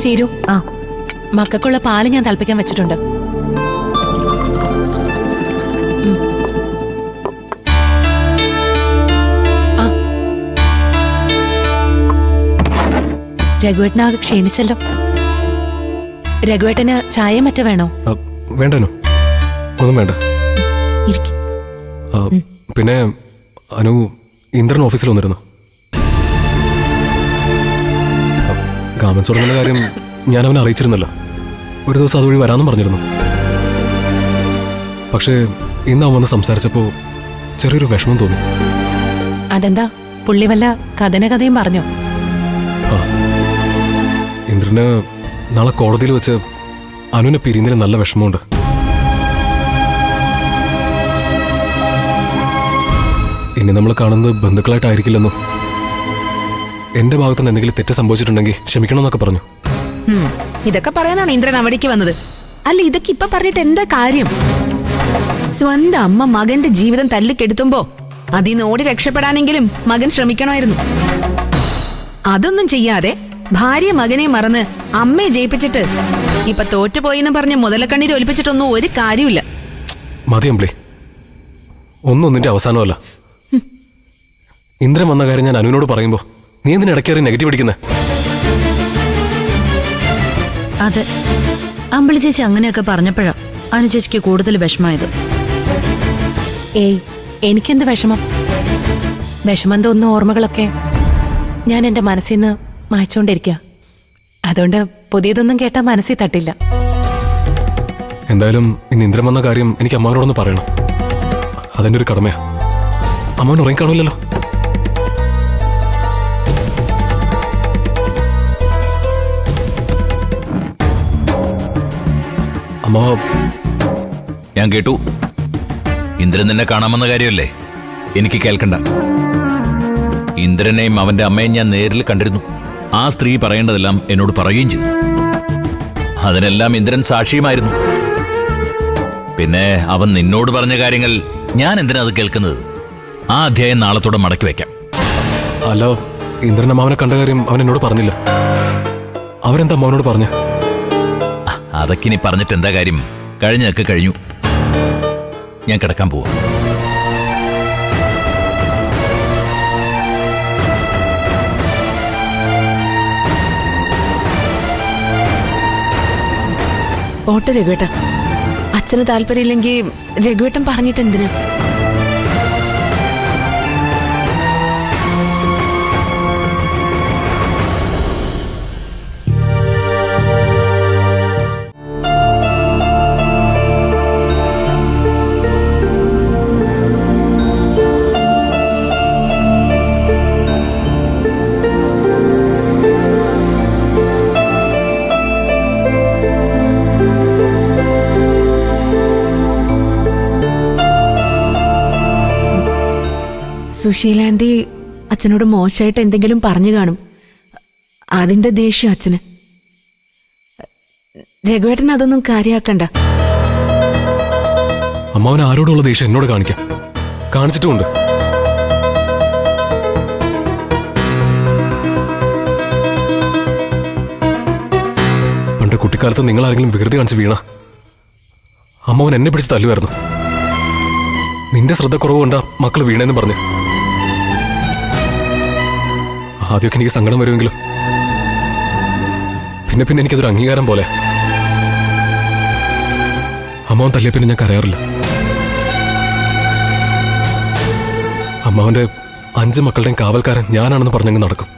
ചീരു, മക്കൾക്കുള്ള പാല് ഞാൻ തിളപ്പിക്കാൻ വെച്ചിട്ടുണ്ട്. രഘുവേട്ടനാകെ ക്ഷീണിച്ചല്ലോ. രഘുവേട്ടന് ചായ മറ്റോ വേണോ? വേണ്ടനോ, ഒന്നും വേണ്ട. പിന്നെ അനു ഇന്ദ്രൻ ഓഫീസിൽ വന്നിരുന്നു. ഗാർമെന്റ്സ് തുടങ്ങുന്ന കാര്യം ഞാൻ അവനെ അറിയിച്ചിരുന്നല്ലോ. ഒരു ദിവസം അതുവഴി വരാമെന്നും പറഞ്ഞിരുന്നു. പക്ഷേ ഇന്ന് അവൻ വന്ന് സംസാരിച്ചപ്പോൾ ചെറിയൊരു വിഷമം തോന്നി. അതെന്താ, പുള്ളി വല്ല കഥയും പറഞ്ഞോ? ഇന്ദ്രന് നാളെ കോടതിയിൽ വെച്ച് അനുവിനെ പിരിയുന്നതിന് നല്ല വിഷമമുണ്ട്. ഇനി നമ്മൾ കാണുന്നത് ബന്ധുക്കളായിട്ടായിരിക്കില്ലെന്നും എന്റെ ഭാഗത്തുനിന്ന് എന്തെങ്കിലും തെറ്റ് സംഭവിച്ചിട്ടുണ്ടെങ്കിൽ ക്ഷമിക്കണമെന്നൊക്കെ പറഞ്ഞു. ഇതൊക്കെ പറയാനാണ് ഇന്ദ്രൻ അവിടേക്ക് വന്നത്. അല്ല, ഇതൊക്കെ ഇപ്പൊ പറഞ്ഞിട്ട് എന്താ കാര്യം? സ്വന്തം അമ്മ മകന്റെ ജീവിതം തല്ലിക്കെടുത്തുമ്പോ അതിന്ന് ഓടി രക്ഷപ്പെടാനെങ്കിലും മകൻ ശ്രമിക്കണമായിരുന്നു. അതൊന്നും ചെയ്യാതെ ഭാര്യ മകനെ മറന്ന് അമ്മയെ ജയിപ്പിച്ചിട്ട് ഇപ്പൊ തോറ്റുപോയിന്ന് പറഞ്ഞ് മുതലക്കണ്ണീര് ഒലിപ്പിച്ചിട്ടൊന്നും ഒരു കാര്യമില്ല. മതി അമ്പിളി, ഒന്നും നിന്റെ അവസാനമല്ല. ഇന്ദ്രൻ വന്ന കാര്യം ഞാൻ അനുവിനോട് പറയുമ്പോ നീ എന്തിനാ ഇടയ്ക്കേറി നെഗറ്റീവ് അടിക്കുന്നേ? അതെ, അമ്പിളി ചേച്ചി അങ്ങനെയൊക്കെ പറഞ്ഞപ്പോഴാ അനു ചേച്ചിക്ക് കൂടുതൽ വിഷമായത്. ഏയ്, എനിക്കെന്ത് വിഷമം? വിഷമം തോന്നുന്ന ഓർമ്മകളൊക്കെ ഞാൻ എന്റെ മനസ്സിൽ നിന്ന് മായ്ച്ചോണ്ടിരിക്കുക. അതുകൊണ്ട് പുതിയതൊന്നും കേട്ടാൽ മനസ്സിൽ തട്ടില്ല. എന്തായാലും ഇന്ന് ഇന്ദ്രൻ വന്ന കാര്യം എനിക്ക് അമ്മാവനോടൊന്ന് പറയണം. അതെന്റെ ഒരു കടമയാ. അമ്മാവൻ ഉറങ്ങിക്കാണൂല്ലോ. അമ്മാവ, ഞാൻ കേട്ടു. ഇന്ദ്രൻ നിന്നെ കാണാമെന്ന കാര്യമല്ലേ? എനിക്ക് കേൾക്കണ്ട. ഇന്ദ്രനെയും അവന്റെ അമ്മയും ഞാൻ നേരിൽ കണ്ടിരുന്നു. ആ സ്ത്രീ പറയേണ്ടതെല്ലാം എന്നോട് പറയുകയും ചെയ്തു. അതിനെല്ലാം ഇന്ദ്രൻ സാക്ഷിയുമായിരുന്നു. പിന്നെ അവൻ നിന്നോട് പറഞ്ഞ കാര്യങ്ങൾ ഞാൻ എന്തിനാ അത് കേൾക്കുന്നത്? ആ അധ്യായം നാളത്തോടെ മടക്കി വെക്കാം. അല്ല, ഇന്ദ്രൻ അമ്മാവനെ കണ്ട കാര്യം അവൻ എന്നോട് പറഞ്ഞില്ല. അവരെന്താ അമ്മാവനോട് പറഞ്ഞ? അതൊക്കെ ഇനി പറഞ്ഞിട്ട് എന്താ കാര്യം? കഴിഞ്ഞതൊക്കെ കഴിഞ്ഞു. ഞാൻ കിടക്കാൻ പോവാ. പോട്ടെ രഘുവേട്ട, അച്ഛന് താല്പര്യമില്ലെങ്കിൽ രഘുവേട്ടൻ പറഞ്ഞിട്ട് എന്തിനാ? സുശീല ആന്റി അച്ഛനോട് മോശമായിട്ട് എന്തെങ്കിലും പറഞ്ഞു കാണും. അതിന്റെ ദേഷ്യം അച്ഛന്. രഘുവേട്ടൻ അതൊന്നും കാര്യാക്കണ്ട. അമ്മാവൻ ആരോടുള്ള ദേഷ്യം എന്നോട് കാണിക്കാം. കാണിച്ചിട്ടുമുണ്ട്. പണ്ട് കുട്ടിക്കാലത്ത് നിങ്ങൾ ആരെങ്കിലും വികൃതി കാണിച്ച് വീണ അമ്മാവൻ എന്നെ പിടിച്ച് തല്ലുമായിരുന്നു. നിന്റെ ശ്രദ്ധ കുറവ് കൊണ്ടാ മക്കൾ വീണേന്ന് പറഞ്ഞു. ആദ്യമൊക്കെ എനിക്ക് സങ്കടം വരുമെങ്കിലും പിന്നെ പിന്നെ എനിക്കതൊരു അംഗീകാരം പോലെ. അമ്മാവൻ തല്ലിയ പിന്നെ ഞാൻ കരയാറില്ല. അമ്മാവന്റെ 5 മക്കളുടെയും കാവൽക്കാരൻ ഞാനാണെന്ന് പറഞ്ഞങ്ങ് നടക്കും.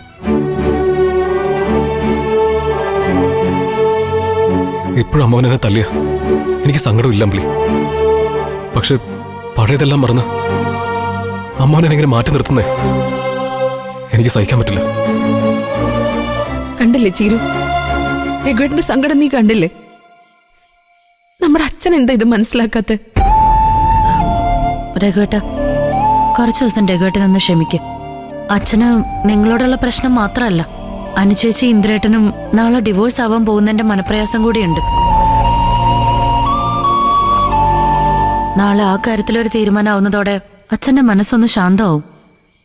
ഇപ്പോഴും അമ്മാവൻ എന്നെ തല്ലിയ എനിക്ക് സങ്കടമില്ല അമ്പിളി. പക്ഷെ പഴയതെല്ലാം മറന്ന് അമ്മാവൻ എന്നെങ്ങനെ മാറ്റി നിർത്തുന്നേ എനിക്ക് സഹിക്കാൻ പറ്റില്ല. കണ്ടില്ലേ ചീരു, രഘുവേട്ടന്റെ സങ്കടം നീ കണ്ടില്ലേ? നമ്മുടെ അച്ഛൻ എന്താ ഇത് മനസ്സിലാക്കാത്ത? രഘുവേട്ട, കുറച്ചു ദിവസം രഘുവേട്ടനൊന്ന് ക്ഷമിക്കും. അച്ഛന് നിങ്ങളോടുള്ള പ്രശ്നം മാത്രമല്ല, അനുചേച്ചി ഇന്ദ്രേട്ടനും നാളെ ഡിവോഴ്സ് ആവാൻ പോകുന്നതിന്റെ മനപ്രയാസം കൂടിയുണ്ട്. നാളെ ആ കാര്യത്തിലൊരു തീരുമാനമാവുന്നതോടെ അച്ഛന്റെ മനസ്സൊന്ന് ശാന്തമാവും.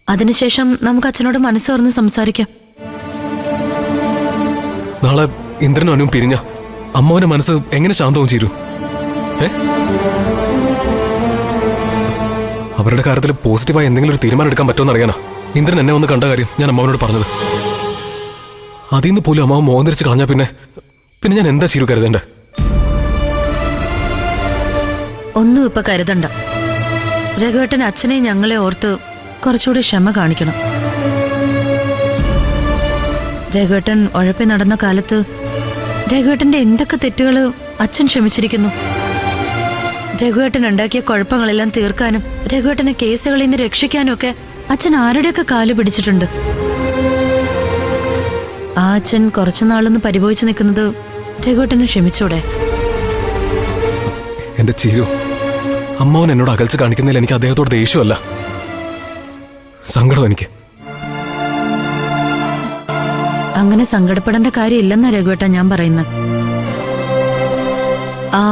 അതിനുശേഷം നമുക്ക് അച്ഛനോട് മനസ്സോർന്ന് സംസാരിക്കാം. നാളെ ഇന്ദ്രനും അനുവും പിരിഞ്ഞ അമ്മാവന്റെ മനസ്സ് എങ്ങനെ ശാന്തവും ചേരൂ? അവരുടെ കാര്യത്തിൽ പോസിറ്റീവായി എന്തെങ്കിലും ഒരു തീരുമാനം എടുക്കാൻ പറ്റുമെന്ന് അറിയാനാ ഇന്ദ്രൻ എന്നെ ഒന്ന് കണ്ട കാര്യം ഞാൻ അമ്മാവനോട് പറഞ്ഞത്. അതിൽ നിന്ന് പോലും അമ്മാവൻ മോഹം തിരിച്ച് കളഞ്ഞാ പിന്നെ ഞാൻ എന്താ ചെയ്തു കരുതണ്ടേ? ഒന്നും ഇപ്പൊ കരുതണ്ട. രഘുവേട്ടൻ അച്ഛനെ ഞങ്ങളെ ഓർത്ത് കുറച്ചുകൂടി ക്ഷമ കാണിക്കണം. രഘുവേട്ടൻ ഉഴപ്പി നടന്ന കാലത്ത് രഘുവേട്ടന്റെ എന്തൊക്കെ തെറ്റുകള് അച്ഛൻ ക്ഷമിച്ചിരിക്കുന്നു. രഘുവേട്ടൻ ഉണ്ടാക്കിയ കുഴപ്പങ്ങളെല്ലാം തീർക്കാനും രഘുവേട്ടനെ കേസുകളിൽ നിന്ന് രക്ഷിക്കാനും ഒക്കെ അച്ഛൻ ആരുടെയൊക്കെ കാല് പിടിച്ചിട്ടുണ്ട്. ആ അച്ഛൻ കുറച്ചുനാളൊന്ന് പരിഭവിച്ചു നിൽക്കുന്നത് രഘുവേട്ടന് ക്ഷമിച്ചൂടെ? എന്റെ ചീരു, അമ്മാവൻ എന്നോട് അകൽച്ച കാണിക്കുന്നതിൽ എനിക്ക് അദ്ദേഹത്തോട് ദേഷ്യമല്ല, സങ്കടം എനിക്ക്. അങ്ങനെ സങ്കടപ്പെടേണ്ട കാര്യമില്ലെന്നാ രഘുവേട്ടൻ ഞാൻ പറയുന്നത്. ആ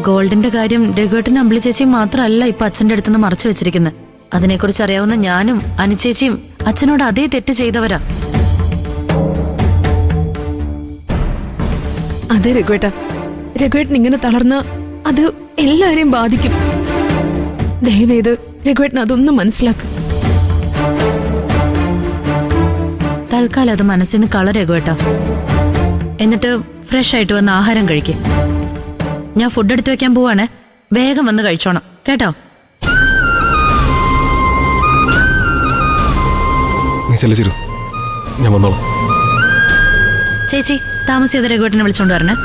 ഗോൾഡിന്റെ കാര്യം രഘുവേട്ടനും അമ്പിളി ചേച്ചിയും മാത്രമല്ല ഇപ്പൊ അച്ഛന്റെ അടുത്തുനിന്ന് മറച്ചു വെച്ചിരിക്കുന്നത്. അതിനെക്കുറിച്ച് അറിയാവുന്ന ഞാനും അനുചേച്ചിയും അച്ഛനോട് അതേ തെറ്റ് ചെയ്തവരാ. അതെ രഘുവേട്ടൻ ഇങ്ങനെ തളർന്ന് അത് എല്ലാരെയും ബാധിക്കും. ദയവേത് രഘുവേട്ടൻ അതൊന്നും മനസ്സിലാക്കും. തൽക്കാലം അത് മനസ്സിൽ നിന്ന് കള രഘുവേട്ട. എന്നിട്ട് ഫ്രഷ് ആയിട്ട് വന്ന് ആഹാരം കഴിക്കും. ഞാൻ ഫുഡ് എടുത്തു വെക്കാൻ പോവാണേ, വേഗം വന്ന് കഴിച്ചോണം കേട്ടോ. നീ ചെല്ലു ചിരു, ഞാൻ വന്നോളാം. ചേച്ചി താമസിയാതെ രഘുവേട്ടനെ വിളിച്ചോണ്ട് വരണേ.